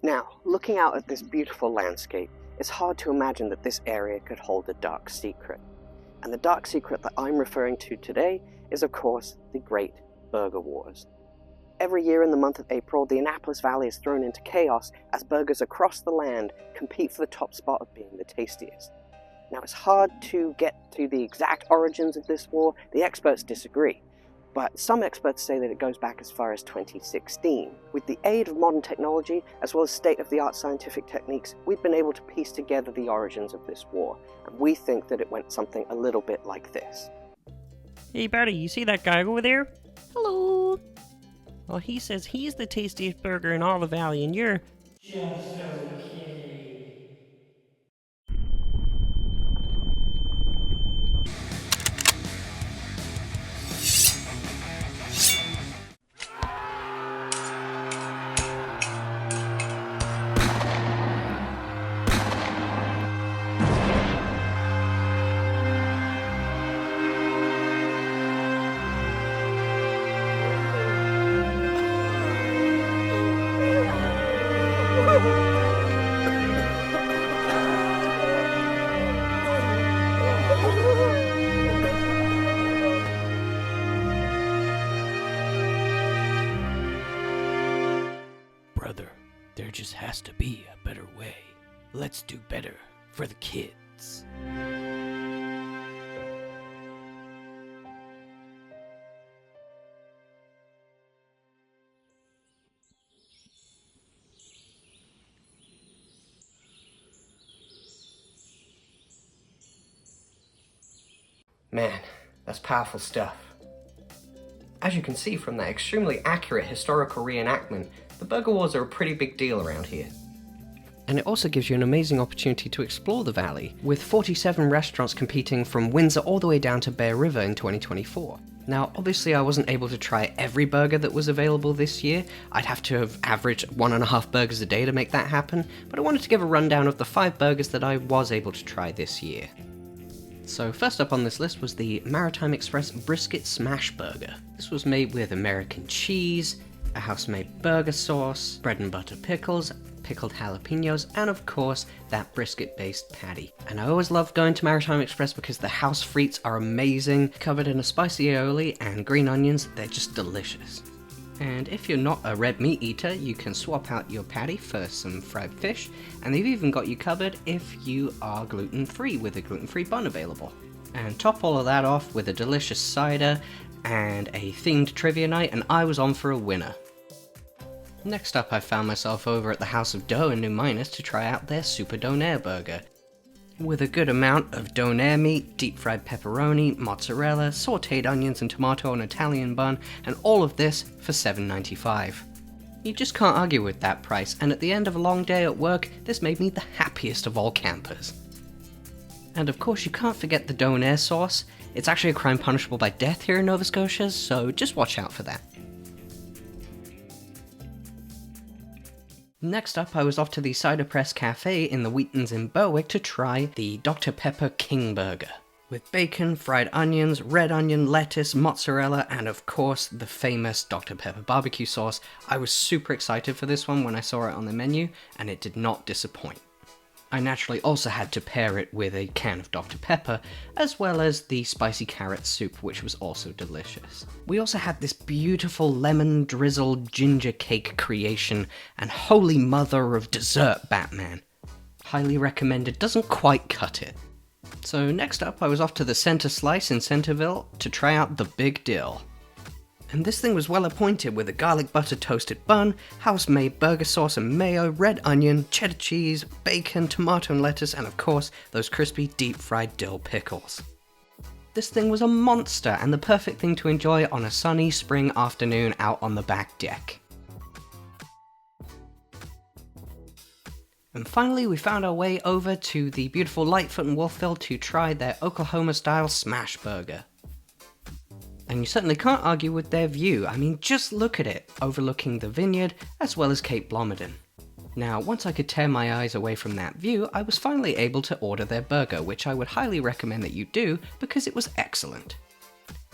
Now, looking out at this beautiful landscape, it's hard to imagine that this area could hold a dark secret. And the dark secret that I'm referring to today is, of course, the Great Burger Wars. Every year in the month of April, the Annapolis Valley is thrown into chaos as burgers across the land compete for the top spot of being the tastiest. Now, it's hard to get to the exact origins of this war. The experts disagree, but some experts say that it goes back as far as 2016. With the aid of modern technology, as well as state-of-the-art scientific techniques, we've been able to piece together the origins of this war, and we think that it went something a little bit like this. Hey buddy, you see that guy over there? Hello! Well, he says he's the tastiest burger in all the valley, and you're just okay. Brother, there just has to be a better way. Let's do better for the kids. Man, that's powerful stuff. As you can see from that extremely accurate historical reenactment, the Burger Wars are a pretty big deal around here. And it also gives you an amazing opportunity to explore the valley, with 47 restaurants competing from Windsor all the way down to Bear River in 2024. Now, obviously I wasn't able to try every burger that was available this year. I'd have to have averaged 1.5 burgers a day to make that happen, but I wanted to give a rundown of the 5 burgers that I was able to try this year. So first up on this list was the Maritime Express Brisket Smash Burger. This was made with American cheese, a house-made burger sauce, bread and butter pickles, pickled jalapenos, and of course, that brisket-based patty. And I always love going to Maritime Express because the house frites are amazing, covered in a spicy aioli and green onions. They're just delicious. And if you're not a red meat eater, you can swap out your patty for some fried fish, and they've even got you covered if you are gluten-free with a gluten-free bun available. And top all of that off with a delicious cider and a themed trivia night, and I was on for a winner. Next up, I found myself over at the House of Dough in New Minas to try out their Super Donair burger. With a good amount of donair meat, deep-fried pepperoni, mozzarella, sautéed onions and tomato on an Italian bun, and all of this for $7.95. You just can't argue with that price, and at the end of a long day at work, this made me the happiest of all campers. And of course, you can't forget the donair sauce. It's actually a crime punishable by death here in Nova Scotia, so just watch out for that. Next up, I was off to the Cider Press Cafe in the Wheatons in Berwick to try the Dr. Pepper King Burger. With bacon, fried onions, red onion, lettuce, mozzarella, and of course, the famous Dr. Pepper barbecue sauce. I was super excited for this one when I saw it on the menu, and it did not disappoint. I naturally also had to pair it with a can of Dr. Pepper, as well as the spicy carrot soup, which was also delicious. We also had this beautiful lemon drizzled ginger cake creation, and holy mother of dessert, Batman. Highly recommended, doesn't quite cut it. So next up, I was off to the Center Slice in Centerville to try out the Big Dill. And this thing was well appointed with a garlic butter toasted bun, house-made burger sauce and mayo, red onion, cheddar cheese, bacon, tomato and lettuce, and of course, those crispy deep-fried dill pickles. This thing was a monster and the perfect thing to enjoy on a sunny spring afternoon out on the back deck. And finally, we found our way over to the beautiful Lightfoot and Wolfville to try their Oklahoma-style smash burger. And you certainly can't argue with their view. I mean, just look at it, overlooking the vineyard as well as Cape Blomidon. Now, once I could tear my eyes away from that view, I was finally able to order their burger, which I would highly recommend that you do because it was excellent.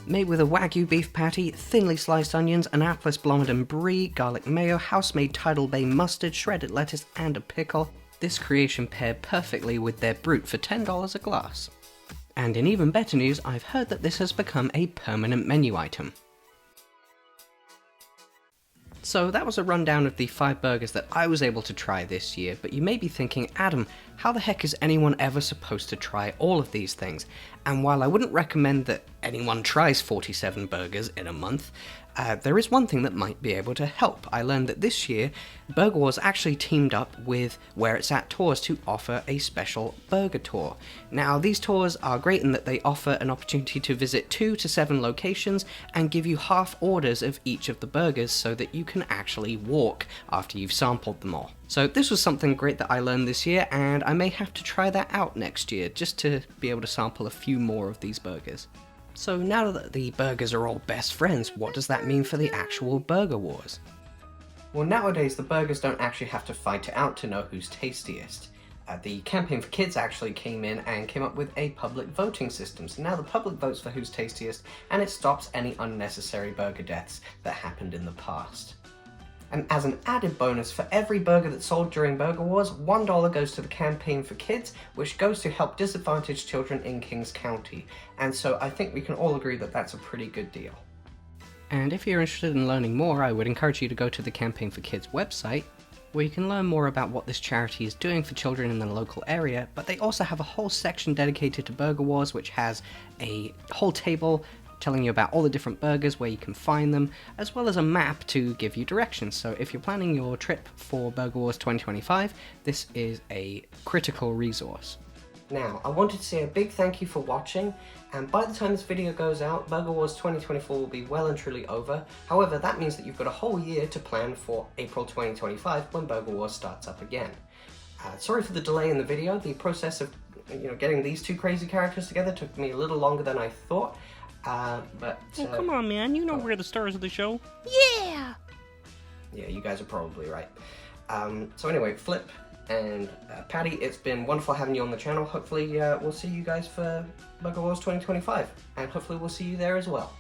Made with a Wagyu beef patty, thinly sliced onions, Annapolis Blomidon brie, garlic mayo, house-made Tidal Bay mustard, shredded lettuce, and a pickle, this creation paired perfectly with their Brute for $10 a glass. And in even better news, I've heard that this has become a permanent menu item. So that was a rundown of the 5 burgers that I was able to try this year, but you may be thinking, Adam, how the heck is anyone ever supposed to try all of these things? And while I wouldn't recommend that anyone tries 47 burgers in a month, there is one thing that might be able to help. I learned that this year, Burger Wars actually teamed up with Where It's At Tours to offer a special burger tour. Now, these tours are great in that they offer an opportunity to visit 2 to 7 locations and give you half orders of each of the burgers so that you can actually walk after you've sampled them all. So this was something great that I learned this year, and I may have to try that out next year just to be able to sample a few more of these burgers. So now that the burgers are all best friends, what does that mean for the actual Burger Wars? Well, nowadays the burgers don't actually have to fight it out to know who's tastiest. The Campaign for Kids actually came in and came up with a public voting system. So now the public votes for who's tastiest, and it stops any unnecessary burger deaths that happened in the past. And as an added bonus, for every burger that's sold during Burger Wars, $1 goes to the Campaign for Kids, which goes to help disadvantaged children in Kings County. And so I think we can all agree that that's a pretty good deal. And if you're interested in learning more, I would encourage you to go to the Campaign for Kids website, where you can learn more about what this charity is doing for children in the local area, but they also have a whole section dedicated to Burger Wars, which has a whole table telling you about all the different burgers, where you can find them, as well as a map to give you directions. So if you're planning your trip for Burger Wars 2025, this is a critical resource. Now, I wanted to say a big thank you for watching, and by the time this video goes out, Burger Wars 2024 will be well and truly over. However, that means that you've got a whole year to plan for April 2025 when Burger Wars starts up again. Sorry for the delay in the video. The process of getting these 2 crazy characters together took me a little longer than I thought. Oh, come on, man. You know we're the stars of the show. Yeah! Yeah, you guys are probably right. So anyway, Flip and Patty, it's been wonderful having you on the channel. Hopefully we'll see you guys for Burger Wars 2025, and hopefully we'll see you there as well.